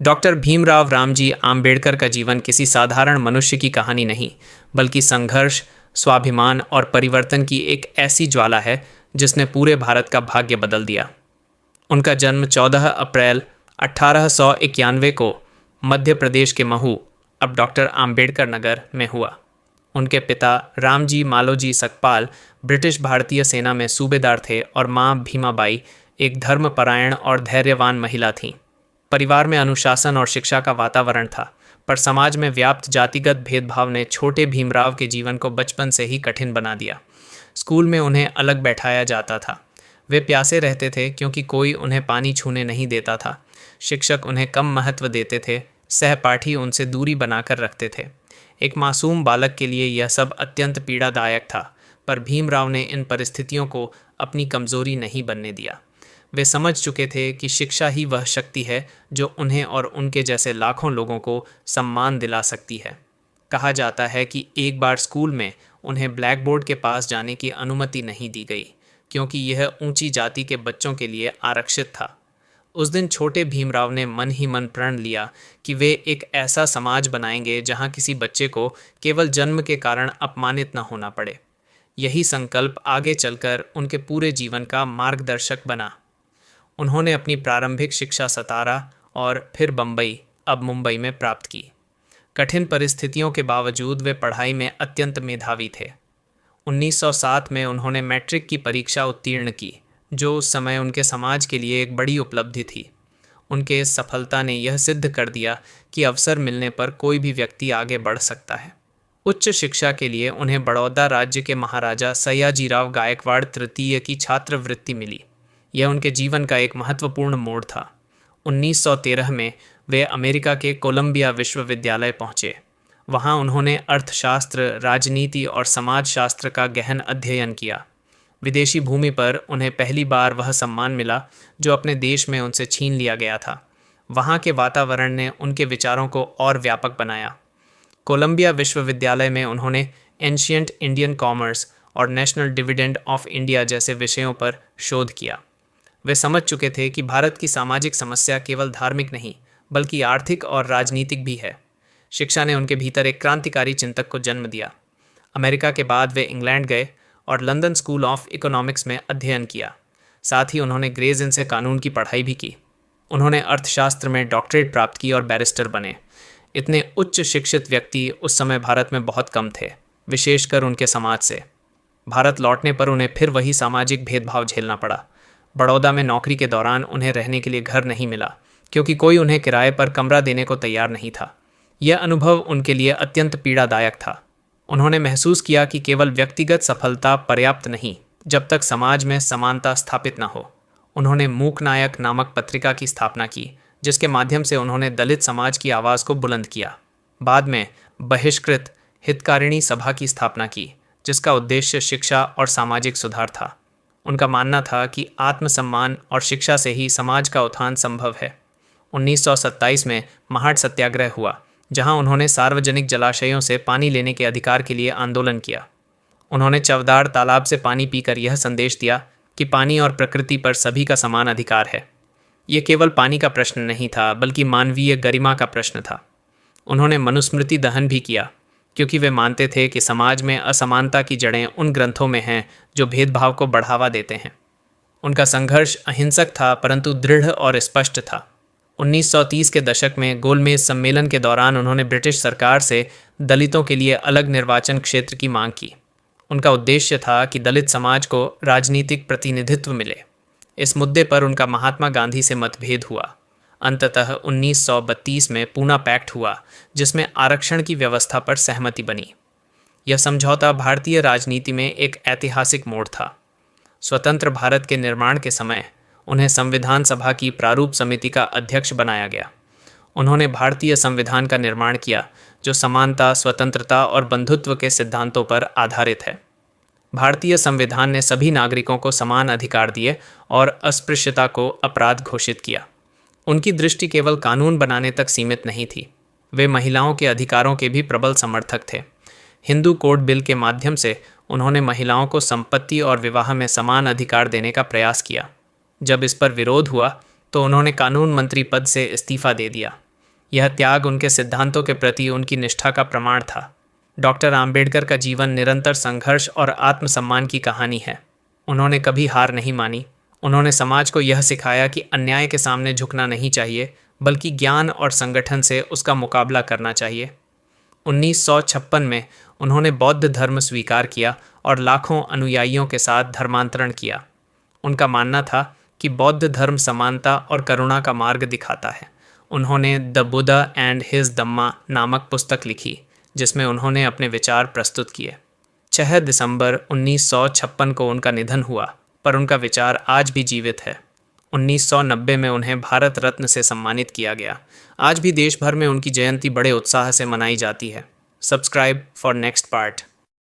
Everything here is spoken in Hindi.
डॉक्टर भीमराव रामजी आम्बेडकर का जीवन किसी साधारण मनुष्य की कहानी नहीं, बल्कि संघर्ष, स्वाभिमान और परिवर्तन की एक ऐसी ज्वाला है जिसने पूरे भारत का भाग्य बदल दिया। उनका जन्म 14 अप्रैल 1891 को मध्य प्रदेश के महू, अब डॉक्टर आम्बेडकर नगर में हुआ। उनके पिता रामजी मालोजी सकपाल ब्रिटिश भारतीय सेना में सूबेदार थे और मां भीमाबाई एक धर्मपरायण और धैर्यवान महिला थीं। परिवार में अनुशासन और शिक्षा का वातावरण था, पर समाज में व्याप्त जातिगत भेदभाव ने छोटे भीमराव के जीवन को बचपन से ही कठिन बना दिया। स्कूल में उन्हें अलग बैठाया जाता था। वे प्यासे रहते थे क्योंकि कोई उन्हें पानी छूने नहीं देता था। शिक्षक उन्हें कम महत्व देते थे। सहपाठी उनसे दूरी बनाकर रखते थे। एक मासूम बालक के लिए यह सब अत्यंत पीड़ादायक था, पर भीमराव ने इन परिस्थितियों को अपनी कमजोरी नहीं बनने दिया। वे समझ चुके थे कि शिक्षा ही वह शक्ति है जो उन्हें और उनके जैसे लाखों लोगों को सम्मान दिला सकती है। कहा जाता है कि एक बार स्कूल में उन्हें ब्लैक बोर्ड के पास जाने की अनुमति नहीं दी गई, क्योंकि यह ऊंची जाति के बच्चों के लिए आरक्षित था। उस दिन छोटे भीमराव ने मन ही मन प्रण लिया कि वे एक ऐसा समाज बनाएंगे जहां किसी बच्चे को केवल जन्म के कारण अपमानित न होना पड़े। यही संकल्प आगे चलकर उनके पूरे जीवन का मार्गदर्शक बना। उन्होंने अपनी प्रारंभिक शिक्षा सतारा और फिर बम्बई, अब मुंबई में प्राप्त की। कठिन परिस्थितियों के बावजूद वे पढ़ाई में अत्यंत मेधावी थे। 1907 में उन्होंने मैट्रिक की परीक्षा उत्तीर्ण की, जो उस समय उनके समाज के लिए एक बड़ी उपलब्धि थी। उनके इस सफलता ने यह सिद्ध कर दिया कि अवसर मिलने पर कोई भी व्यक्ति आगे बढ़ सकता है। उच्च शिक्षा के लिए उन्हें बड़ौदा राज्य के महाराजा सयाजीराव गायकवाड़ तृतीय की छात्रवृत्ति मिली। यह उनके जीवन का एक महत्वपूर्ण मोड़ था। 1913 में वे अमेरिका के कोलंबिया विश्वविद्यालय पहुंचे। वहां उन्होंने अर्थशास्त्र, राजनीति और समाजशास्त्र का गहन अध्ययन किया। विदेशी भूमि पर उन्हें पहली बार वह सम्मान मिला जो अपने देश में उनसे छीन लिया गया था। वहां के वातावरण ने उनके विचारों को और व्यापक बनाया। कोलंबिया विश्वविद्यालय में उन्होंने एंशिएंट इंडियन कॉमर्स और नेशनल डिविडेंड ऑफ इंडिया जैसे विषयों पर शोध किया। वे समझ चुके थे कि भारत की सामाजिक समस्या केवल धार्मिक नहीं, बल्कि आर्थिक और राजनीतिक भी है। शिक्षा ने उनके भीतर एक क्रांतिकारी चिंतक को जन्म दिया। अमेरिका के बाद वे इंग्लैंड गए और लंदन स्कूल ऑफ इकोनॉमिक्स में अध्ययन किया। साथ ही उन्होंने ग्रेज इन से कानून की पढ़ाई भी की। उन्होंने अर्थशास्त्र में डॉक्टरेट प्राप्त की और बैरिस्टर बने। इतने उच्च शिक्षित व्यक्ति उस समय भारत में बहुत कम थे, विशेषकर उनके समाज से। भारत लौटने पर उन्हें फिर वही सामाजिक भेदभाव झेलना पड़ा। बड़ौदा में नौकरी के दौरान उन्हें रहने के लिए घर नहीं मिला, क्योंकि कोई उन्हें किराए पर कमरा देने को तैयार नहीं था। यह अनुभव उनके लिए अत्यंत पीड़ादायक था। उन्होंने महसूस किया कि केवल व्यक्तिगत सफलता पर्याप्त नहीं, जब तक समाज में समानता स्थापित न हो। उन्होंने मूक नायक नामक पत्रिका की स्थापना की, जिसके माध्यम से उन्होंने दलित समाज की आवाज़ को बुलंद किया। बाद में बहिष्कृत हितकारिणी सभा की स्थापना की, जिसका उद्देश्य शिक्षा और सामाजिक सुधार था। उनका मानना था कि आत्मसम्मान और शिक्षा से ही समाज का उत्थान संभव है। 1927 में महाड सत्याग्रह हुआ, जहां उन्होंने सार्वजनिक जलाशयों से पानी लेने के अधिकार के लिए आंदोलन किया। उन्होंने चवदार तालाब से पानी पीकर यह संदेश दिया कि पानी और प्रकृति पर सभी का समान अधिकार है। ये केवल पानी का प्रश्न नहीं था, बल्कि मानवीय गरिमा का प्रश्न था। उन्होंने मनुस्मृति दहन भी किया, क्योंकि वे मानते थे कि समाज में असमानता की जड़ें उन ग्रंथों में हैं जो भेदभाव को बढ़ावा देते हैं। उनका संघर्ष अहिंसक था, परंतु दृढ़ और स्पष्ट था। 1930 के दशक में गोलमेज सम्मेलन के दौरान उन्होंने ब्रिटिश सरकार से दलितों के लिए अलग निर्वाचन क्षेत्र की मांग की। उनका उद्देश्य था कि दलित समाज को राजनीतिक प्रतिनिधित्व मिले। इस मुद्दे पर उनका महात्मा गांधी से मतभेद हुआ। अंततः 1932 में पूना पैक्ट हुआ, जिसमें आरक्षण की व्यवस्था पर सहमति बनी। यह समझौता भारतीय राजनीति में एक ऐतिहासिक मोड़ था। स्वतंत्र भारत के निर्माण के समय उन्हें संविधान सभा की प्रारूप समिति का अध्यक्ष बनाया गया। उन्होंने भारतीय संविधान का निर्माण किया, जो समानता, स्वतंत्रता और बंधुत्व के सिद्धांतों पर आधारित है। भारतीय संविधान ने सभी नागरिकों को समान अधिकार दिए और अस्पृश्यता को अपराध घोषित किया। उनकी दृष्टि केवल कानून बनाने तक सीमित नहीं थी। वे महिलाओं के अधिकारों के भी प्रबल समर्थक थे। हिंदू कोड बिल के माध्यम से उन्होंने महिलाओं को संपत्ति और विवाह में समान अधिकार देने का प्रयास किया। जब इस पर विरोध हुआ तो उन्होंने कानून मंत्री पद से इस्तीफा दे दिया। यह त्याग उनके सिद्धांतों के प्रति उनकी निष्ठा का प्रमाण था। डॉक्टर आम्बेडकर का जीवन निरंतर संघर्ष और आत्मसम्मान की कहानी है। उन्होंने कभी हार नहीं मानी। उन्होंने समाज को यह सिखाया कि अन्याय के सामने झुकना नहीं चाहिए, बल्कि ज्ञान और संगठन से उसका मुकाबला करना चाहिए। 1956 में उन्होंने बौद्ध धर्म स्वीकार किया और लाखों अनुयायियों के साथ धर्मांतरण किया। उनका मानना था कि बौद्ध धर्म समानता और करुणा का मार्ग दिखाता है। उन्होंने द बुद्धा एंड हिज धम्मा नामक पुस्तक लिखी, जिसमें उन्होंने अपने विचार प्रस्तुत किए। 6 दिसंबर 1956 को उनका निधन हुआ, पर उनका विचार आज भी जीवित है। 1990 में उन्हें भारत रत्न से सम्मानित किया गया। आज भी देश भर में उनकी जयंती बड़े उत्साह से मनाई जाती है। Subscribe for next part.